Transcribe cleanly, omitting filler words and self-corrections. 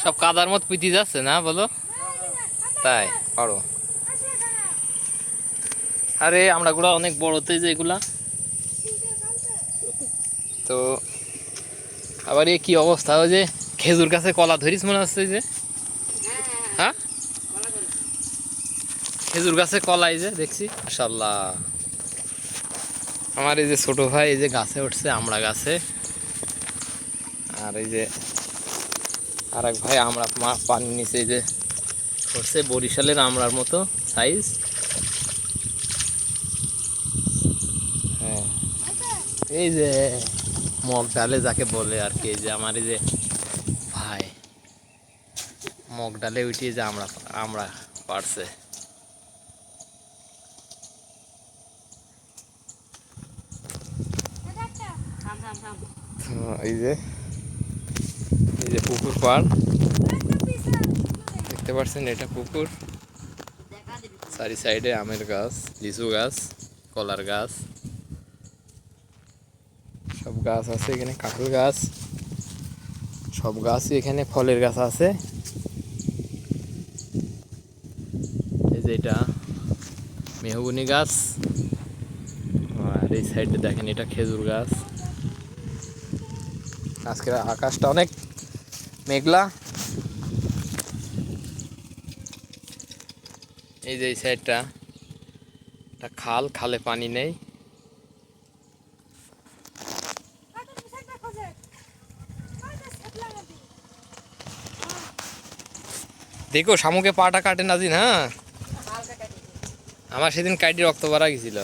সব কাদার মত পিটি যাচ্ছে না বলো? তাই পারো। আরে আমরা গুলা অনেক বড়তে যে এগুলা তো আবার এ কি অবস্থা, ওই যে খেজুর গাছে কলা ধরিস মনে হচ্ছে যে, হ্যাঁ খেজুর গাছে কলাই যে দেখছি মাশাআল্লাহ। আমার এই যে ছোট ভাই এই যে গাছে উঠছে আমড়া গাছে, আর এই যে আর এক ভাই আমরা পানির নিচে এই যে উঠছে বরিশালের আমড়ার মতো সাইজ। হ্যাঁ এই যে মগ ডালে যাকে বলে আর কি, এই যে আমার এই যে ভাই মগ ডালে উঠিয়ে যে আমরা আমরা পারছে। এই যে এই যে পুকুর পাড় দেখতে পাচ্ছেন, এটা পুকুর, চারি সাইডে আমের গাছ, লিচু গাছ, কলার গাছ, সব গাছ আছে এখানে, কাঁঠাল গাছ, সব গাছই এখানে ফলের গাছ আছে। এই যে এটা মেহগনি গাছ, আর এই সাইডে দেখেন এটা খেজুর গাছ। আজকের আকাশটা অনেক মেঘলা। এই যে এই সাইডটা একটা খাল, খালে পানি নেই। দেখো শামুকে পাটা কাটে না দিন, হ্যাঁ আমার সেদিন কাটি রক্ত বাড়া গেছিল।